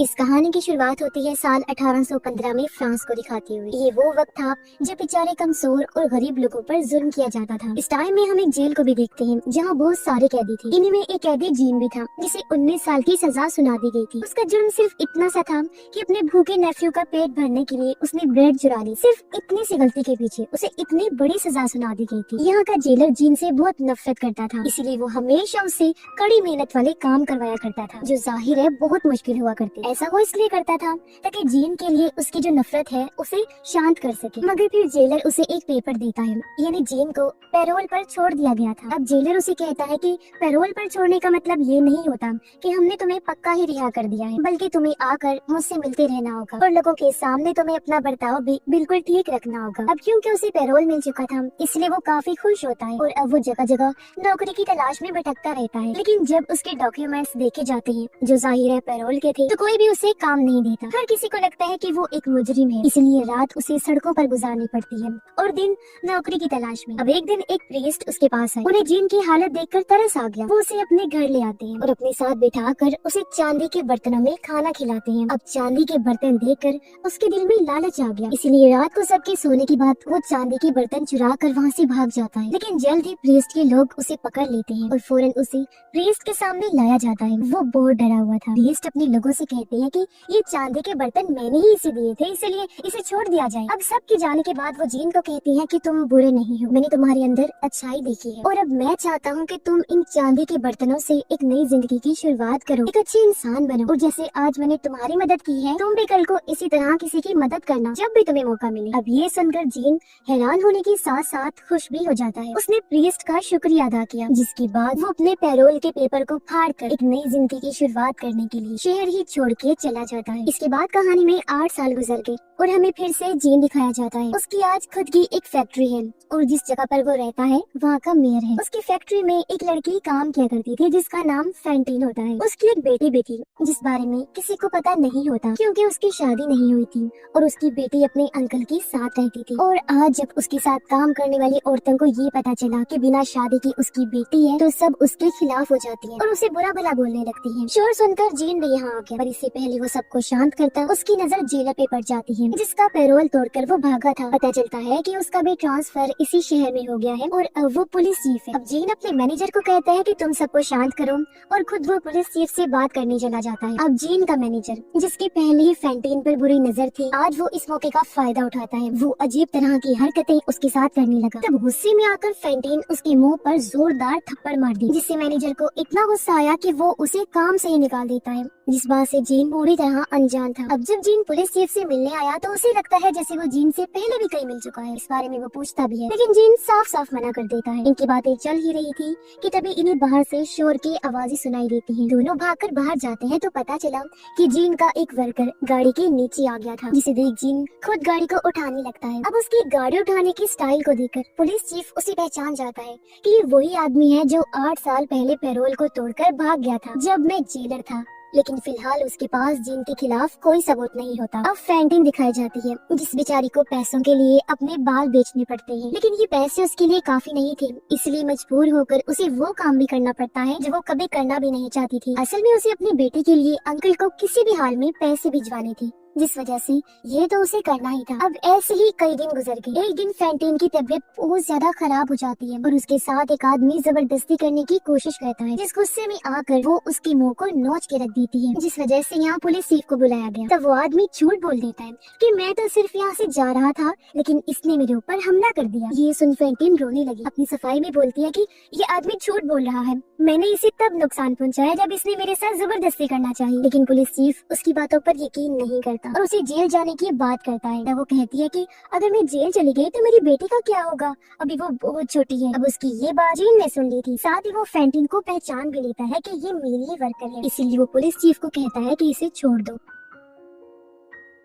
इस कहानी की शुरुआत होती है साल 1815 में फ्रांस को दिखाते हुए। ये वो वक्त था जब बेचारे कमजोर और गरीब लोगों पर जुल्म किया जाता था। इस टाइम में हम एक जेल को भी देखते हैं जहाँ बहुत सारे कैदी थे। इन्हीं में एक कैदी जीन भी था जिसे 19 साल की सजा सुना दी गई थी। उसका जुर्म सिर्फ इतना सा था कि अपने भूखे नेफ्यू का पेट भरने के लिए उसने ब्रेड चुरा ली। सिर्फ इतनी सी गलती के पीछे उसे इतनी बड़ी सजा सुना दी गई थी। यहाँ का जेलर जीन से बहुत नफरत करता था, इसीलिए वो हमेशा उससे कड़ी मेहनत वाले काम करवाया करता था, जो जाहिर है बहुत मुश्किल हुआ करते। ऐसा वो इसलिए करता था ताकि जीन के लिए उसकी जो नफरत है उसे शांत कर सके। मगर फिर जेलर उसे एक पेपर देता है, यानी जीन को पैरोल पर छोड़ दिया गया था। अब जेलर उसे कहता है कि पैरोल पर छोड़ने का मतलब ये नहीं होता कि हमने तुम्हें पक्का ही रिहा कर दिया है, बल्कि तुम्हें आकर मुझसे मिलते रहना होगा और लोगों के सामने तुम्हें अपना बर्ताव भी बिल्कुल ठीक रखना होगा। अब क्योंकि उसे पैरोल मिल चुका था इसलिए वो काफी खुश होता है और अब वो जगह जगह नौकरी की तलाश में भटकता रहता है। लेकिन जब उसके डॉक्यूमेंट्स देखे जाते हैं जो जाहिर है पैरोल के थे, तो कोई भी उसे काम नहीं देता। हर किसी को लगता है कि वो एक मुजरिम है, इसलिए रात उसे सड़कों पर गुजारनी पड़ती है और दिन नौकरी की तलाश में। अब एक दिन एक प्रीस्ट उसके पास है। उन्हें जीन की हालत देखकर तरस आ गया। वो उसे अपने घर ले आते हैं और अपने साथ बिठा कर उसे चांदी के बर्तनों में खाना खिलाते हैं। अब चांदी के बर्तन देखकर उसके दिल में लालच आ गया, इसलिए रात को सबके सोने के बाद वो चांदी के बर्तन चुरा कर वहाँ से भाग जाता है। लेकिन जल्द ही प्रीस्ट के लोग उसे पकड़ लेते हैं और फौरन उसे प्रीस्ट के सामने लाया जाता है। वो बहुत डरा हुआ था। प्रीस्ट अपने लोगों से कहते हैं कि ये चांदी के बर्तन मैंने ही इसे दिए थे, इसलिए इसे छोड़ दिया जाए। अब सबके जाने के बाद वो जीन को कहती है कि तुम बुरे नहीं हो, मैंने तुम्हारे अंदर अच्छाई देखी है और अब मैं चाहता हूँ कि तुम इन चांदी के बर्तनों से एक नई जिंदगी की शुरुआत करो, एक अच्छे इंसान बनो और जैसे आज मैंने तुम्हारी मदद की है तुम भी कल को इसी तरह किसी की मदद करना जब भी तुम्हें मौका मिले। अब ये सुनकर जीन हैरान होने के साथ साथ खुश भी हो जाता है। उसने प्रीस्ट का शुक्रिया अदा किया, जिसके बाद वो अपने पैरोल के पेपर को फाड़ कर एक नई जिंदगी की शुरुआत करने के लिए शहर ही छोड़ के चला जाता है। इसके बाद कहानी में 8 साल गुजर गए और हमें फिर से जीन दिखाया जाता है। उसकी आज खुद की एक फैक्ट्री है और जिस जगह पर वो रहता है वहाँ का मेयर है। उसकी फैक्ट्री में एक लड़की काम किया करती थी जिसका नाम फैंटीन होता है। उसकी एक बेटी भी थी जिस बारे में किसी को पता नहीं होता क्योंकि उसकी शादी नहीं हुई थी और उसकी बेटी अपने अंकल के साथ रहती थी। और आज जब उसके साथ काम करने वाली औरतों को ये पता चला कि बिना शादी की उसकी बेटी है, तो सब उसके खिलाफ हो जाती है और उसे बुरा भला बोलने लगती है। शोर सुनकर जीन भी यहाँ आ गया, पर इससे पहले वो सबको शांत करता उसकी नजर जेलर पे पड़ जाती है जिसका पैरोल तोड़कर वो भागा था। पता चलता है कि उसका भी ट्रांसफर इसी शहर में हो गया है और अब वो पुलिस चीफ है। अब जीन अपने मैनेजर को कहता है कि तुम सबको शांत करो और खुद वो पुलिस चीफ से बात करने चला जाता है। अब जीन का मैनेजर, जिसकी पहले ही फैंटीन पर बुरी नजर थी, आज वो इस मौके का फायदा उठाता है। वो अजीब तरह की हरकतें उसके साथ करने लगा। तब गुस्से में आकर फैंटीन उसके मुंह पर जोरदार थप्पड़ मार दी, जिससे मैनेजर को इतना गुस्सा आया कि वो उसे काम से ही निकाल देता है, जिस बात से जीन पूरी तरह अनजान था। अब जब जीन पुलिस चीफ से मिलने आया तो उसे लगता है जैसे वो जीन से पहले भी कहीं मिल चुका है। इस बारे में वो पूछता भी है, लेकिन जीन साफ साफ मना कर देता है। इनकी बातें चल ही रही थी कि तभी इन्हें बाहर से शोर की आवाजें सुनाई देती हैं। दोनों भागकर बाहर जाते हैं तो पता चला कि जीन का एक वर्कर गाड़ी के नीचे आ गया था, जिसे देख जीन खुद गाड़ी को उठाने लगता है। अब उसकी गाड़ी उठाने की स्टाइल को देखकर पुलिस चीफ उसे पहचान जाता है कि ये वही आदमी है जो 8 साल पहले पैरोल को तोड़कर भाग गया था जब मैं जेलर था। लेकिन फिलहाल उसके पास जीन के खिलाफ कोई सबूत नहीं होता। अब फैंटीन दिखाई जाती है जिस बेचारी को पैसों के लिए अपने बाल बेचने पड़ते हैं, लेकिन ये पैसे उसके लिए काफी नहीं थे, इसलिए मजबूर होकर उसे वो काम भी करना पड़ता है जो वो कभी करना भी नहीं चाहती थी। असल में उसे अपनी बेटी के लिए अंकल को किसी भी हाल में पैसे भिजवाने थे, जिस वजह से ये तो उसे करना ही था। अब ऐसे ही कई दिन गुजर गए। एक दिन फैंटीन की तबीयत बहुत ज्यादा खराब हो जाती है और उसके साथ एक आदमी जबरदस्ती करने की कोशिश करता है, जिस गुस्से में आकर वो उसके मुंह को नोच के रख देती है, जिस वजह से यहाँ पुलिस चीफ को बुलाया गया। तब वो आदमी झूठ बोल देता है कि मैं तो सिर्फ यहाँ से जा रहा था, लेकिन इसने मेरे ऊपर हमला कर दिया। ये सुन फैंटीन रोने लगी। अपनी सफाई में बोलती है कि ये आदमी झूठ बोल रहा है, मैंने इसे तब नुकसान पहुँचाया जब इसने मेरे साथ जबरदस्ती करना चाहिए। लेकिन पुलिस चीफ उसकी बातों पर यकीन नहीं करता और उसे जेल जाने की बात करता है। तब वो कहती है कि अगर मैं जेल चली गई तो मेरी बेटी का क्या होगा, अभी वो बहुत छोटी है। अब उसकी ये बात जीन ने सुन ली थी। साथ ही वो फैंटीन को पहचान भी लेता है कि ये मेरी ही वर्कर है, इसीलिए वो पुलिस चीफ को कहता है कि इसे छोड़ दो।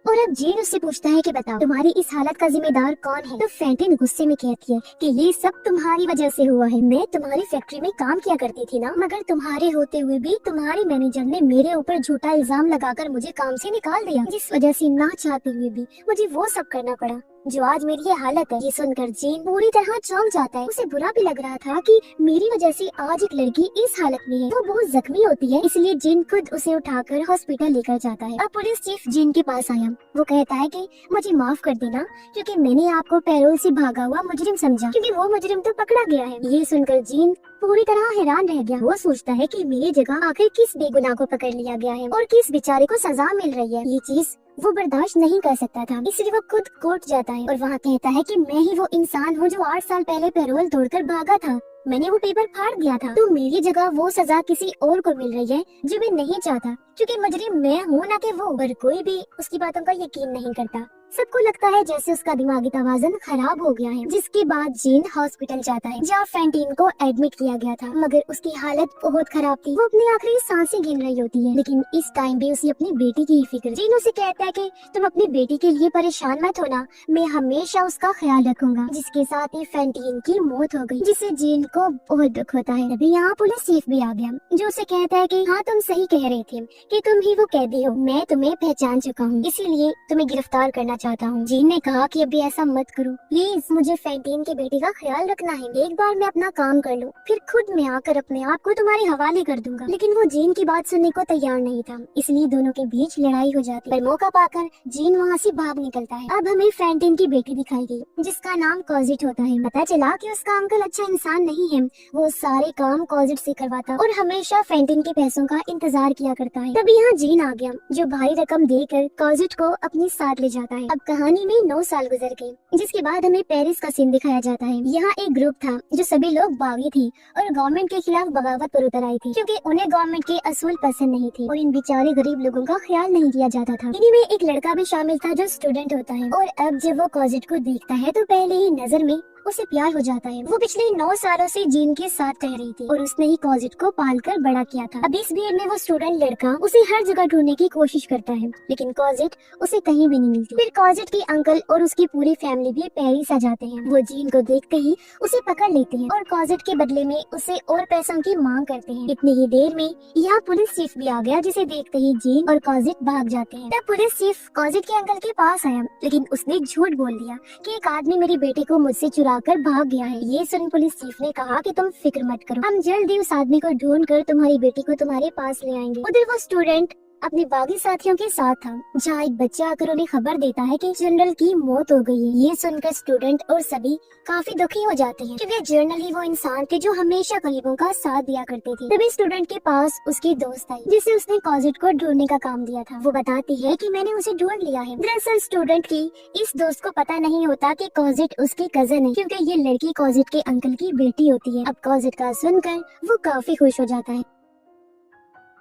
और अब जीन उससे पूछता है कि बताओ तुम्हारी इस हालत का जिम्मेदार कौन है। तो फैंटीन गुस्से में कहती है कि ये सब तुम्हारी वजह से हुआ है। मैं तुम्हारी फैक्ट्री में काम किया करती थी ना, मगर तुम्हारे होते हुए भी तुम्हारी मैनेजर ने मेरे ऊपर झूठा इल्जाम लगाकर मुझे काम से निकाल दिया, जिस वजह से ना चाहते हुए भी मुझे वो सब करना पड़ा जो आज मेरी ये हालत है। ये सुनकर जीन पूरी तरह चौंक जाता है। उसे बुरा भी लग रहा था कि मेरी वजह से आज एक लड़की इस हालत में है। वो बहुत जख्मी होती है, इसलिए जीन खुद उसे उठाकर हॉस्पिटल लेकर जाता है। अब पुलिस चीफ जीन के पास आया। वो कहता है कि मुझे माफ कर देना क्योंकि मैंने आपको पैरोल से भागा हुआ मुजरिम समझा, क्योंकि वो मुजरिम तो पकड़ा गया है। ये सुनकर जीन पूरी तरह हैरान रह गया। वो सोचता है कि मेरी जगह आखिर किस बेगुनाह को पकड़ लिया गया है और किस बेचारे को सजा मिल रही है। ये चीज वो बर्दाश्त नहीं कर सकता था, इसलिए वो खुद कोर्ट जाता है और वहाँ कहता है कि मैं ही वो इंसान हूँ जो 8 साल पहले पैरोल तोड़कर भागा था। मैंने वो पेपर फाड़ दिया था, तो मेरी जगह वो सजा किसी और को मिल रही है जो मैं नहीं चाहता, क्योंकि मुजरिम मैं हूँ ना कि वो। पर कोई भी उसकी बातों का यकीन नहीं करता। सबको लगता है जैसे उसका दिमागी तवाज़ुन खराब हो गया है। जिसके बाद जीन हॉस्पिटल जाता है जहाँ फैंटीन को एडमिट किया गया था, मगर उसकी हालत बहुत खराब थी। वो अपनी आखिरी सांसें गिन रही होती है, लेकिन इस टाइम भी उसे अपनी बेटी की ही फिक्र। जीन उसे कहता है कि तुम अपनी बेटी के लिए परेशान मत होना, मैं हमेशा उसका ख्याल रखूंगा। जिसके साथ ही फैंटीन की मौत हो गई, जिससे जीन को बहुत दुख होता है। तभी यहाँ पुलिस चीफ भी आ गया, जो उसे कहता है कि हाँ तुम सही कह रहे थे कि तुम ही वो कैदी हो, मैं तुम्हें पहचान चुका हूँ, इसीलिए तुम्हें गिरफ्तार करना चाहता हूँ। जीन ने कहा कि अभी ऐसा मत करो प्लीज, मुझे फैंटीन की बेटी का ख्याल रखना है। एक बार मैं अपना काम कर लूँ, फिर खुद मैं आकर अपने आप को तुम्हारे हवाले कर दूंगा। लेकिन वो जीन की बात सुनने को तैयार नहीं था, इसलिए दोनों के बीच लड़ाई हो जाती है। पर मौका पाकर जीन वहाँ से भाग निकलता है। अब हमें फैंटीन की बेटी दिखाई गई, जिसका नाम कॉजिट होता है। पता चला कि उसका अंकल अच्छा इंसान नहीं है, वो सारे काम कॉजिट से करवाता और हमेशा फैंटीन के पैसों का इंतजार किया करता है। तभी यहाँ जीन आ गया, जो भारी रकम देकर कॉजिट को अपने साथ ले जाता है। अब कहानी में 9 साल गुजर गए, जिसके बाद हमें पेरिस का सीन दिखाया जाता है। यहाँ एक ग्रुप था जो सभी लोग बागी थे और गवर्नमेंट के खिलाफ बगावत पर उतर आई थी, क्योंकि उन्हें गवर्नमेंट के असूल पसंद नहीं थे और इन बेचारे गरीब लोगों का ख्याल नहीं किया जाता था। इन्हीं में एक लड़का भी शामिल था जो स्टूडेंट होता है, और अब जब वो कॉजिट को देखता है तो पहले ही नजर में उसे प्यार हो जाता है। वो पिछले 9 सालों से जीन के साथ रह रही थी और उसने ही कॉजिट को पालकर बड़ा किया था। अब इस भीड़ में वो स्टूडेंट लड़का उसे हर जगह ढूंढने की कोशिश करता है, लेकिन कॉजिट उसे कहीं भी नहीं मिलती। फिर कॉजिट के अंकल और उसकी पूरी फैमिली भी पेरिस आ जाते हैं। वो जीन को देखते ही उसे पकड़ लेते हैं और कॉजिट के बदले में उसे और पैसों की मांग करते हैं। इतनी ही देर में यहाँ पुलिस चीफ भी आ गया, जिसे देखते ही जीन और कॉजिट भाग जाते हैं। तब पुलिस चीफ कॉजिट के अंकल के पास आया, लेकिन उसने झूठ बोल दिया कि एक आदमी मेरी बेटी को मुझसे चुरा कर भाग गया है। ये सुन पुलिस चीफ ने कहा कि तुम फिक्र मत करो, हम जल्द ही उस आदमी को ढूंढ कर तुम्हारी बेटी को तुम्हारे पास ले आएंगे। उधर वो स्टूडेंट अपने बागी साथियों के साथ था, जहाँ एक बच्चा आकर उन्हें खबर देता है कि जनरल की मौत हो गई है। ये सुनकर स्टूडेंट और सभी काफी दुखी हो जाते हैं, क्योंकि जनरल ही वो इंसान थे जो हमेशा गरीबों का साथ दिया करते थे। तभी स्टूडेंट के पास उसकी दोस्त आई, जिसे उसने कॉजिट को ढूंढने का काम दिया था। वो बताती है कि मैंने उसे ढूंढ लिया है। दरअसल स्टूडेंट की इस दोस्त को पता नहीं होता कि कॉजिट उसकी कजन है, क्योंकि ये लड़की कॉजिट के अंकल की बेटी होती है। अब कॉजिट का सुनकर वो काफी खुश हो जाता है।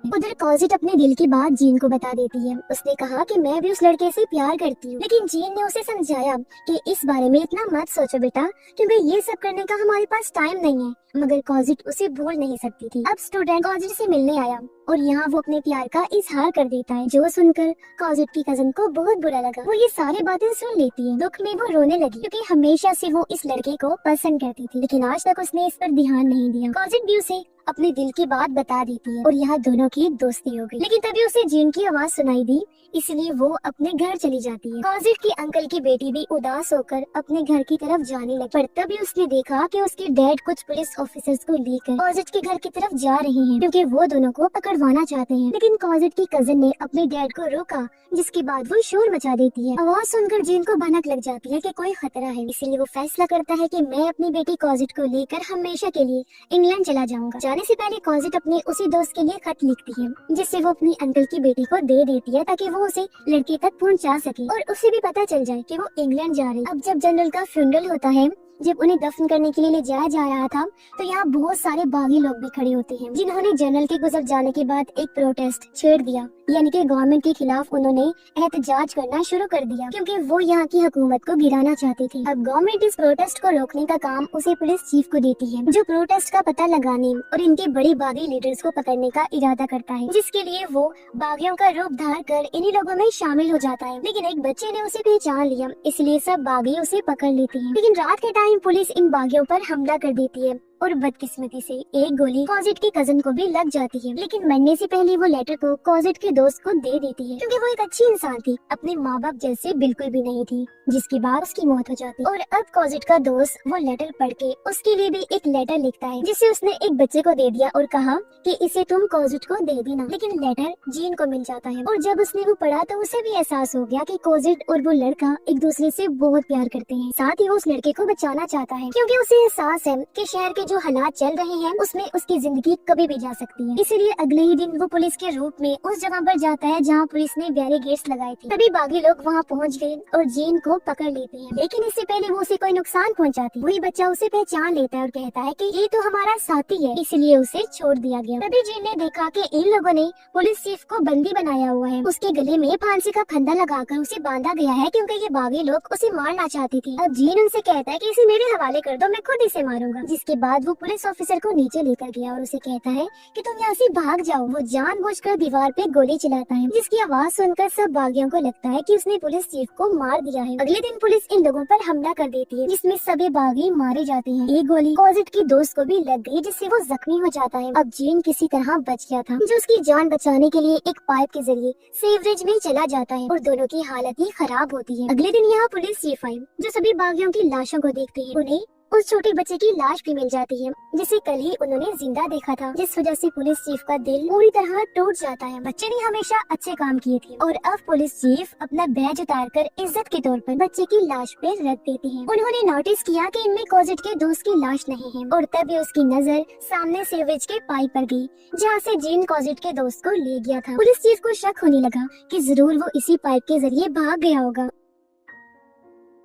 उधर कॉजिट अपने दिल की बात जीन को बता देती है। उसने कहा कि मैं भी उस लड़के से प्यार करती हूँ, लेकिन जीन ने उसे समझाया कि इस बारे में इतना मत सोचो बेटा, क्योंकि ये सब करने का हमारे पास टाइम नहीं है। मगर कॉजिट उसे भूल नहीं सकती थी। अब स्टूडेंट कॉजिट से मिलने आया और यहाँ वो अपने प्यार का इजहार कर देता है, जो सुनकर कॉजिट की कजन को बहुत बुरा लगा। वो ये सारी बातें सुन लेती है। दुख में वो रोने लगी, क्योंकि हमेशा से वो इस लड़के को पसंद करती थी, लेकिन आज तक उसने इस पर ध्यान नहीं दिया। कॉजिट भी उसे अपने दिल की बात बता देती है और यहाँ दोनों की दोस्ती हो गई। लेकिन तभी उसे जीन की आवाज सुनाई दी, इसलिए वो अपने घर चली जाती है। कॉजिट की अंकल की बेटी भी उदास होकर अपने घर की तरफ जाने लगी, पर तभी उसने देखा कि उसके डैड कुछ पुलिस ऑफिसर्स को लेकर कॉजिट के घर की तरफ जा रहे हैं, क्योंकि वो दोनों को पकड़वाना चाहते हैं। लेकिन कॉजिट की कजन ने अपने डैड को रोका, जिसके बाद वो शोर मचा देती है। आवाज सुनकर जीन को भनक लग जाती है कि कोई खतरा है, इसलिए वो फैसला करता है कि मैं अपनी बेटी कॉजिट को लेकर हमेशा के लिए इंग्लैंड चला जाऊंगा। जाने से पहले कॉजिट अपने उसी दोस्त के लिए खत लिखती है, जिससे वो अपनी अंकल की बेटी को दे देती है, ताकि वो उसे लड़के तक पहुंचा सके और उसे भी पता चल जाए कि वो इंग्लैंड जा रही है। अब जब जनरल का फ्यूनरल होता है, जब उन्हें दफन करने के लिए ले जाया जा रहा था, तो यहाँ बहुत सारे बागी लोग भी खड़े होते हैं, जिन्होंने जनरल के गुजर जाने के बाद एक प्रोटेस्ट छेड़ दिया, यानी कि गवर्नमेंट के खिलाफ उन्होंने एहतजाज करना शुरू कर दिया, क्योंकि वो यहाँ की हुकूमत को गिराना चाहती थी। अब गवर्नमेंट इस प्रोटेस्ट को रोकने का काम उसे पुलिस चीफ को देती है, जो प्रोटेस्ट का पता लगाने और इनके बड़े बागी लीडर्स को पकड़ने का इरादा करता है, जिसके लिए वो बागियों का रूप धार कर इन्हीं लोगों में शामिल हो जाता है। लेकिन एक बच्चे ने उसे पहचान लिया, इसलिए सब बागी उसे पकड़ लेते हैं। लेकिन रात के टाइम पुलिस इन बागियों पर हमला कर देती है और बदकिस्मती से एक गोली कॉजिट के कजन को भी लग जाती है, लेकिन मरने से पहले वो लेटर को कॉजिट के दोस्त को दे देती है, क्योंकि वो एक अच्छी इंसान थी, अपने माँ बाप जैसे बिल्कुल भी नहीं थी, जिसके बाद उसकी मौत हो जाती। और अब कॉजिट का दोस्त वो लेटर पढ़ के उसके लिए भी एक लेटर लिखता है, जिसे उसने एक बच्चे को दे दिया और कहा कि इसे तुम कॉजिट को दे देना। लेकिन लेटर जीन को मिल जाता है, और जब उसने वो पढ़ा तो उसे भी एहसास हो गया कि कॉजिट और वो लड़का एक दूसरे से बहुत प्यार करते हैं। साथ ही वो उस लड़के को बचाना चाहता है, क्योंकि उसे एहसास है कि शहर के जो हालात चल रहे हैं उसमें उसकी जिंदगी कभी भी जा सकती है। इसीलिए अगले ही दिन वो पुलिस के रूप में उस जगह पर जाता है जहाँ पुलिस ने बैरिकेड्स लगाए थे। तभी बागी लोग वहाँ पहुँच गए और जीन को पकड़ लेते हैं, लेकिन इससे पहले वो उसे कोई नुकसान पहुँचाती। वही बच्चा उसे पहचान लेता है और कहता है कि ये तो हमारा साथी है, इसलिए उसे छोड़ दिया गया। तभी जीन ने देखा कि इन लोगों ने पुलिस चीफ को बंदी बनाया हुआ है, उसके गले में फांसी का फंदा लगाकर उसे बांधा गया है, क्योंकि ये बागी लोग उसे मारना चाहती थी। अब जीन उनसे कहता है कि इसे मेरे हवाले कर दो, मैं खुद इसे मारूंगा। जिसके बाद वो पुलिस ऑफिसर को नीचे लेकर गया और उसे कहता है कि तुम यहाँ से भाग जाओ। वो जानबूझकर दीवार पे गोली चलाता है, जिसकी आवाज सुनकर सब बागियों को लगता है कि उसने पुलिस चीफ को मार दिया है। अगले दिन पुलिस इन लोगों पर हमला कर देती है, जिसमें सभी बागी मारे जाते हैं। एक गोली कॉजिट के दोस्त को भी लग गई, जिससे वो जख्मी हो जाता है। अब जीन किसी तरह बच गया था, जो उसकी जान बचाने के लिए एक पाइप के जरिए सीवरेज में चला जाता है और दोनों की हालत ही खराब होती है। अगले दिन यहाँ पुलिस चीफ आई, जो सभी बागियों की लाशों को देखती है। उन्हें उस छोटे बच्चे की लाश भी मिल जाती है, जिसे कल ही उन्होंने जिंदा देखा था, जिस वजह से पुलिस चीफ का दिल पूरी तरह टूट जाता है। बच्चे ने हमेशा अच्छे काम किए थे और अब पुलिस चीफ अपना बैज उतारकर इज्जत के तौर पर बच्चे की लाश पे रख देती है। उन्होंने नोटिस किया कि इनमें कॉजिट के दोस्त की लाश नहीं है, और तभी उसकी नजर सामने सीवरेज के पाइप पर गई, जहाँ से जीन कॉजिट के दोस्त को ले गया था। पुलिस चीफ को शक होने लगा कि जरूर वो इसी पाइप के जरिए भाग गया होगा।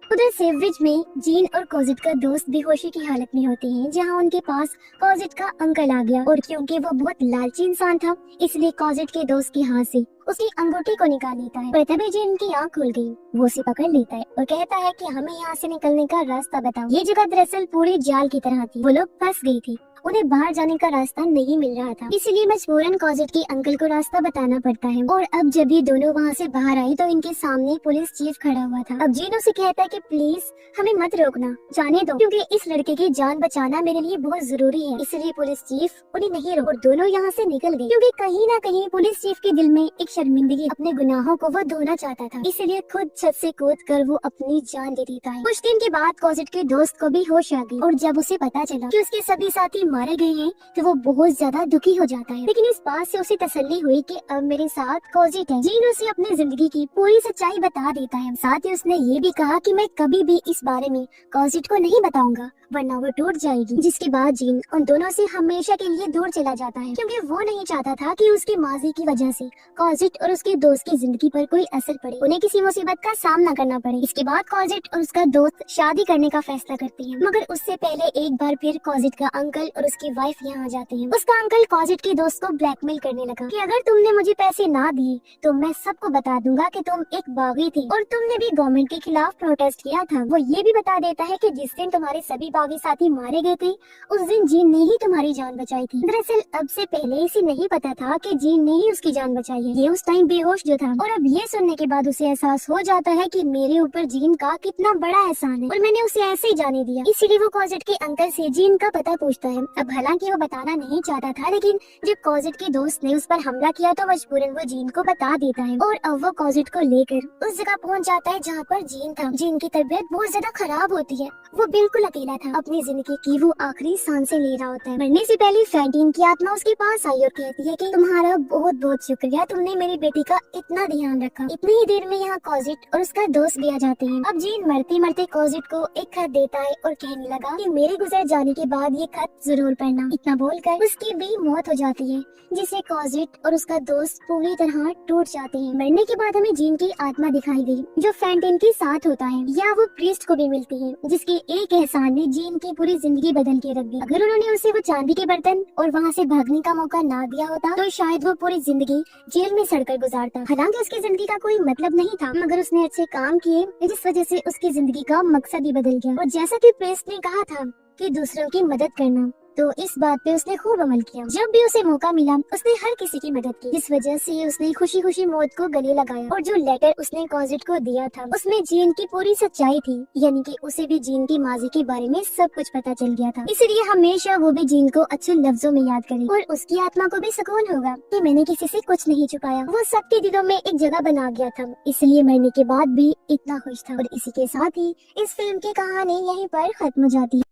उधर सीवरेज में जीन और कॉजिट का दोस्त बेहोशी की हालत में होते हैं, जहां उनके पास कॉजिट का अंकल आ गया, और क्योंकि वो बहुत लालची इंसान था, इसलिए कॉजिट के दोस्त के हाथ से उसकी अंगूठी को निकाल लेता है। पर तभी जीन की आंख खुल गई, वो उसे पकड़ लेता है और कहता है कि हमें यहाँ से निकलने का रास्ता बताओ। ये जगह दरअसल पूरी जाल की तरह थी, वो लोग फंस गई थी, उन्हें बाहर जाने का रास्ता नहीं मिल रहा था, इसीलिए मजबूरन कॉजिट के अंकल को रास्ता बताना पड़ता है। और अब जब ये दोनों वहाँ से बाहर आई तो इनके सामने पुलिस चीफ खड़ा हुआ था। अब जीन उसे कहता है कि प्लीज हमें मत रोकना, जाने दो, क्योंकि इस लड़के की जान बचाना मेरे लिए बहुत जरूरी है। इसलिए पुलिस चीफ उन्हें नहीं रोक और दोनों यहाँ से निकल गए, क्योंकि कहीं ना कहीं पुलिस चीफ के दिल में एक शर्मिंदगी, अपने गुनाहों को वो धोना चाहता था, इसलिए खुद छत से कूद कर वो अपनी जान दे देता है। कुछ दिन के बाद कॉजिट के दोस्त को भी होश आ गई, और जब उसे पता चला कि उसके सभी साथी मारे गए हैं तो वो बहुत ज्यादा दुखी हो जाता है। लेकिन इस बात से उसे तसल्ली हुई कि अब मेरे साथ कॉजिट है। जीन उसे अपनी जिंदगी की पूरी सच्चाई बता देता है। साथ ही उसने ये भी कहा कि मैं कभी भी इस बारे में कॉजिट को नहीं बताऊंगा, वरना वो टूट जाएगी। जिसके बाद जीन उन दोनों से हमेशा के लिए दूर चला जाता है, क्योंकि वो नहीं चाहता था कि उसके माजी की वजह से कॉजिट और उसके दोस्त की जिंदगी पर कोई असर पड़े, उन्हें किसी मुसीबत का सामना करना पड़े। इसके बाद कॉजिट और उसका दोस्त शादी करने का फैसला करते हैं, मगर उससे पहले एक बार फिर कॉजिट का अंकल और उसकी वाइफ यहाँ आ जाते हैं। उसका अंकल कॉजिट के दोस्त को ब्लैकमेल करने लगा कि अगर तुमने मुझे पैसे ना दिए तो मैं सबको बता दूंगा कि तुम एक बागी थी और तुमने भी गवर्नमेंट के खिलाफ प्रोटेस्ट किया था। वो ये भी बता देता है कि जिस दिन तुम्हारे सभी बागी साथी मारे गए थे उस दिन जीन ने ही तुम्हारी जान बचाई थी। दरअसल अब से पहले इसे नहीं पता था कि जीन ने ही उसकी जान बचाई है, ये उस टाइम बेहोश जो था। और अब ये सुनने के बाद उसे एहसास हो जाता है कि मेरे ऊपर जीन का कितना बड़ा एहसान है और मैंने उसे ऐसे ही जाने दिया। इसीलिए वो कॉजिट के अंकल से जीन का पता पूछता है। अब हालांकि वो बताना नहीं चाहता था, लेकिन जब कॉजिट के दोस्त ने उस पर हमला किया तो मजबूरन वो जीन को बता देता है। और अब वो कॉजिट को लेकर उस जगह पहुंच जाता है जहाँ पर जीन था। जीन की तबीयत बहुत ज्यादा खराब होती है, वो बिल्कुल अकेला था, अपनी जिंदगी की वो आखिरी सांसें ले रहा होता है। मरने से पहले फैंटीन की आत्मा उसके पास आई और कहती है कि तुम्हारा बहुत बहुत शुक्रिया, तुमने मेरी बेटी का इतना ध्यान रखा। इतनी ही देर में यहाँ कॉजिट और उसका दोस्त भी आ जाते हैं। अब जीन मरते मरते कॉजिट को एक खत देता है और कहने लगा कि मेरे गुजर जाने के बाद ये खत जरूर पढ़ना। इतना बोलकर उसकी भी मौत हो जाती है, जिसे कॉजिट और उसका दोस्त पूरी तरह टूट जाते हैं। मरने के बाद हमें जीन की आत्मा दिखाई गई जो फैंटीन के साथ होता है, या वो प्रीस्ट को भी मिलती है, जिसके एक एहसान ने जीन की पूरी जिंदगी बदल के रख दी। अगर उन्होंने उसे वो चांदी के बर्तन और वहाँ से भागने का मौका ना दिया होता तो शायद वो पूरी जिंदगी जेल में सड़कर गुजारता। हालांकि उसकी जिंदगी का कोई मतलब नहीं था, मगर उसने अच्छे काम किए जिस वजह से उसकी जिंदगी का मकसद ही बदल गया। और जैसा कि प्रीस्ट ने कहा था कि दूसरों की मदद करना, तो इस बात पे उसने खूब अमल किया। जब भी उसे मौका मिला उसने हर किसी की मदद की। इस वजह से उसने खुशी खुशी मौत को गले लगाया। और जो लेटर उसने कॉजिट को दिया था उसमें जीन की पूरी सच्चाई थी, यानी कि उसे भी जीन की माजी के बारे में सब कुछ पता चल गया था। इसलिए हमेशा वो भी जीन को अच्छे लफ्जों में याद करे और उसकी आत्मा को भी सुकून होगा कि मैंने किसी से कुछ नहीं छुपाया। वो सबके दिलों में एक जगह बना गया था, इसलिए मरने के बाद भी इतना खुश था। और इसी के साथ ही इस फिल्म की कहानी यहीं पर खत्म हो जाती है।